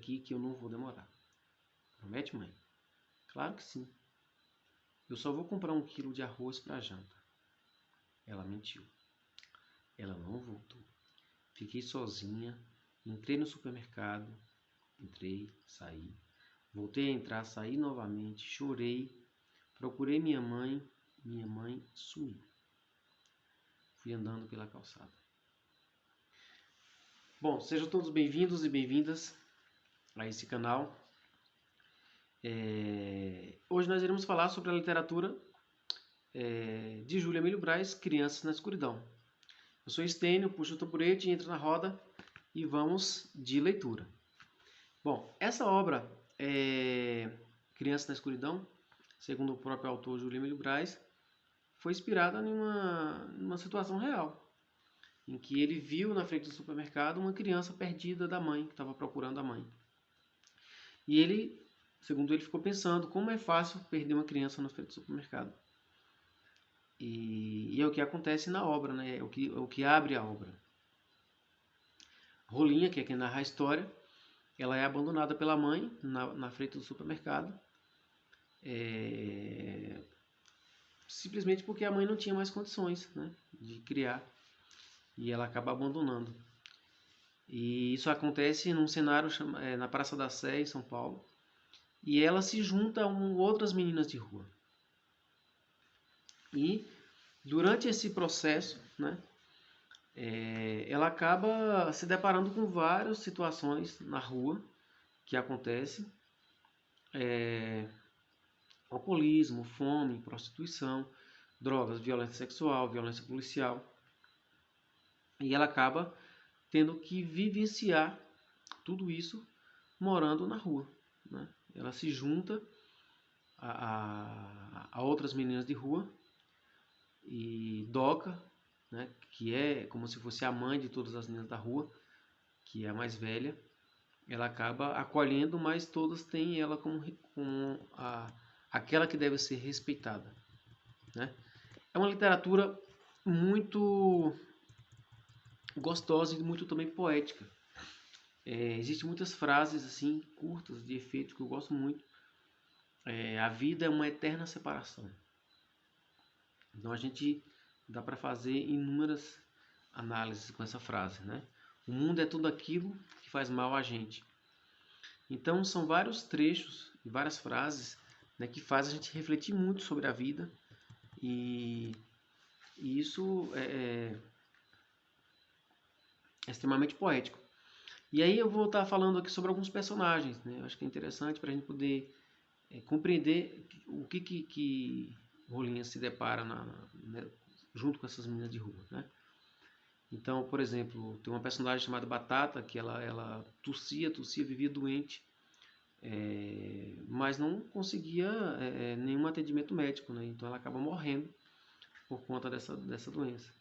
aqui que eu não vou demorar. Promete, mãe? Claro que sim. Eu só vou comprar 1 quilo de arroz para janta. Ela mentiu. Ela não voltou. Fiquei sozinha, entrei no supermercado, entrei, saí. Voltei a entrar, saí novamente, chorei, procurei minha mãe sumiu. Fui andando pela calçada. Bom, sejam todos bem-vindos e bem-vindas a esse canal. Hoje nós iremos falar sobre a literatura de Júlia Emílio Braz, Crianças na Escuridão. Eu sou Estênio, puxo o tamborete, entro na roda e vamos de leitura. Bom, essa obra, Crianças na Escuridão, segundo o próprio autor Júlia Emílio Braz, foi inspirada em uma situação real, em que ele viu na frente do supermercado uma criança perdida da mãe, que estava procurando a mãe. E ele, segundo ele, ficou pensando como é fácil perder uma criança na frente do supermercado. E é o que acontece na obra, né? É o que abre a obra. Rolinha, que é quem narra a história, ela é abandonada pela mãe na frente do supermercado, simplesmente porque a mãe não tinha mais condições, né, de criar, e ela acaba abandonando. E isso acontece num cenário na Praça da Sé, em São Paulo, e ela se junta a outras meninas de rua. E durante esse processo, né, ela acaba se deparando com várias situações na rua que acontecem. Alcoolismo, fome, prostituição, drogas, violência sexual, violência policial. E ela acaba tendo que vivenciar tudo isso morando na rua, né? Ela se junta a outras meninas de rua e Doca, né, que é como se fosse a mãe de todas as meninas da rua, que é a mais velha, ela acaba acolhendo, mas todas têm ela como aquela que deve ser respeitada, né? É uma literatura muito gostosa e muito também poética. Existem muitas frases assim curtas de efeito que eu gosto muito. A vida é uma eterna separação. Então a gente dá para fazer inúmeras análises com essa frase, né? O mundo é tudo aquilo que faz mal a gente. Então são vários trechos e várias frases, né, que fazem a gente refletir muito sobre a vida e isso é extremamente poético. E aí eu vou estar falando aqui sobre alguns personagens, né? Eu acho que é interessante para a gente poder compreender o que Rolinha se depara né, junto com essas meninas de rua, né? Então, por exemplo, tem uma personagem chamada Batata, que ela tossia, vivia doente, mas não conseguia nenhum atendimento médico, né? Então ela acaba morrendo por conta dessa doença.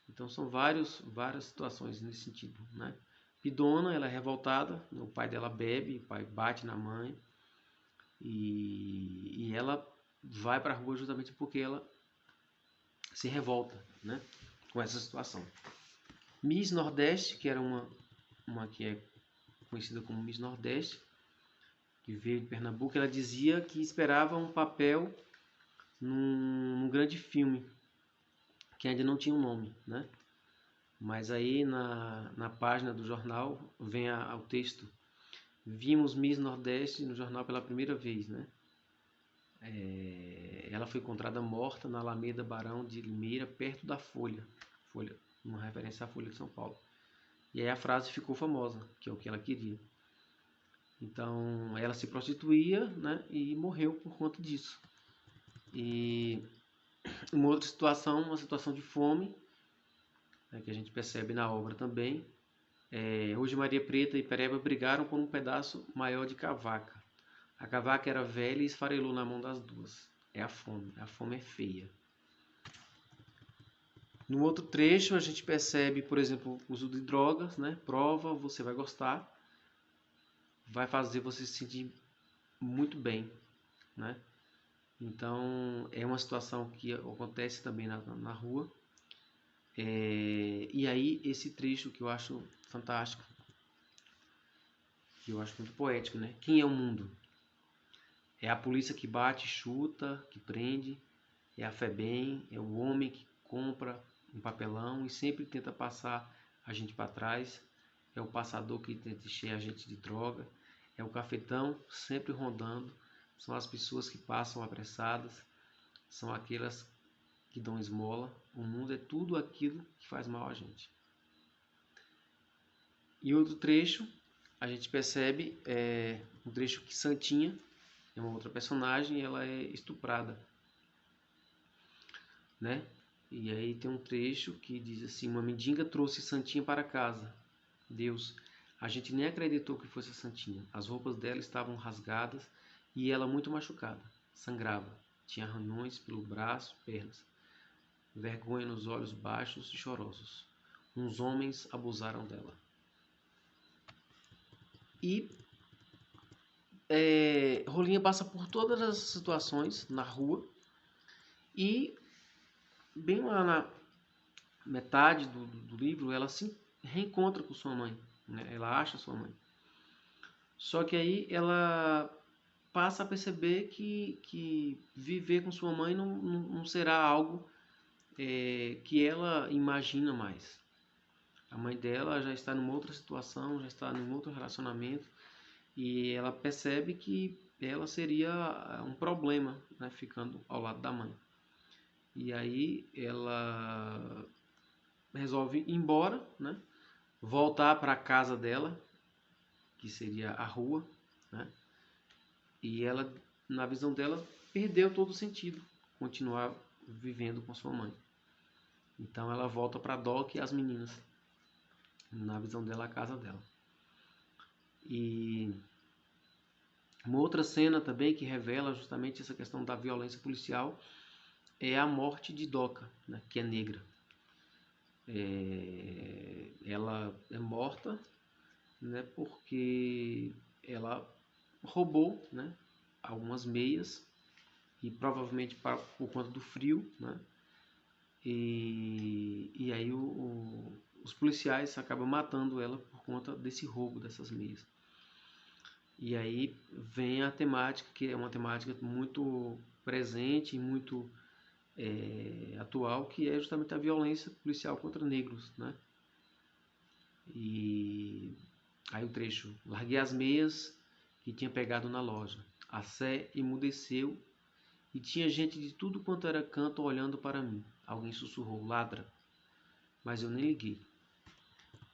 Então são várias situações nesse sentido, né? Pidona, ela é revoltada, o pai dela bebe, o pai bate na mãe e ela vai para a rua justamente porque ela se revolta, né, com essa situação. Miss Nordeste, que era uma que é conhecida como Miss Nordeste, que veio de Pernambuco, ela dizia que esperava um papel num grande filme, que ainda não tinha um nome, né? Mas aí na página do jornal vem o texto: vimos Miss Nordeste no jornal pela primeira vez, né? Ela foi encontrada morta na Alameda Barão de Limeira, perto da Folha, uma referência à Folha de São Paulo. E aí a frase ficou famosa, que é o que ela queria. Então ela se prostituía, né, e morreu por conta disso. E uma outra situação, uma situação de fome, né, que a gente percebe na obra também. Hoje Maria Preta e Pereba brigaram por um pedaço maior de cavaca. A cavaca era velha e esfarelou na mão das duas. É a fome é feia. No outro trecho a gente percebe, por exemplo, o uso de drogas, né? Prova, você vai gostar, vai fazer você se sentir muito bem, né? Então é uma situação que acontece também na rua. E aí esse trecho que eu acho fantástico, que eu acho muito poético, né? Quem é o mundo? É a polícia que bate, chuta, que prende, é a FEBEM, é o homem que compra um papelão e sempre tenta passar a gente para trás, é o passador que tenta encher a gente de droga, é o cafetão sempre rondando, são as pessoas que passam apressadas, são aquelas que dão esmola. O mundo é tudo aquilo que faz mal a gente. Em outro trecho, a gente percebe um trecho que Santinha, é uma outra personagem, ela é estuprada, né? E aí tem um trecho que diz assim: uma mendiga trouxe Santinha para casa. Deus, a gente nem acreditou que fosse a Santinha. As roupas dela estavam rasgadas e ela muito machucada. Sangrava. Tinha arranhões pelo braço, pernas. Vergonha nos olhos baixos e chorosos. Uns homens abusaram dela. E Rolinha passa por todas as situações na rua e bem lá na metade do livro ela se reencontra com sua mãe, né? Ela acha sua mãe. Só que aí ela passa a perceber que viver com sua mãe não será algo que ela imagina mais. A mãe dela já está numa outra situação, já está num outro relacionamento e ela percebe que ela seria um problema, né, ficando ao lado da mãe. E aí ela resolve ir embora, né, voltar para a casa dela, que seria a rua, né, e ela, na visão dela, perdeu todo o sentido continuar vivendo com sua mãe. Então ela volta para Doc e as meninas, na visão dela, a casa dela. E uma outra cena também que revela justamente essa questão da violência policial é a morte de Doca, né, que é negra. Ela é morta, né, porque ela roubou, né, algumas meias e provavelmente por conta do frio, né, e aí os policiais acabam matando ela por conta desse roubo dessas meias. E aí vem a temática, que é uma temática muito presente e muito atual, que é justamente a violência policial contra negros, né? E aí o trecho: larguei as meias que tinha pegado na loja. A Sé emudeceu e tinha gente de tudo quanto era canto olhando para mim. Alguém sussurrou: ladra. Mas eu nem liguei.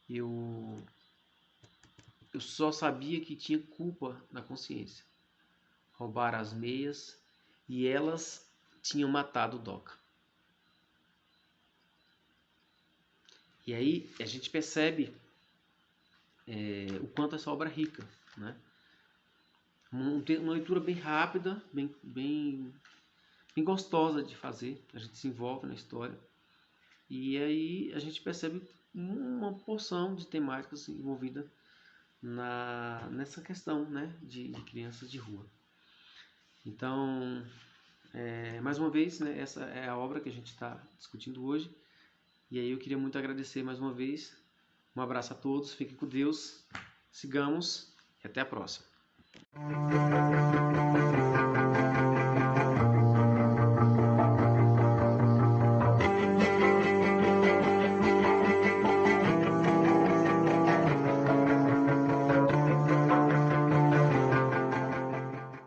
Eu só sabia que tinha culpa na consciência. Roubaram as meias e elas tinham matado o Doca. E aí a gente percebe o quanto essa obra é rica, né? Uma leitura bem rápida, bem gostosa de fazer. A gente se envolve na história e aí a gente percebe uma porção de temáticas envolvida nessa questão, né, de crianças de rua. Então, mais uma vez, né, essa é a obra que a gente está discutindo hoje. E aí eu queria muito agradecer mais uma vez. Um abraço a todos, fiquem com Deus, sigamos e até a próxima.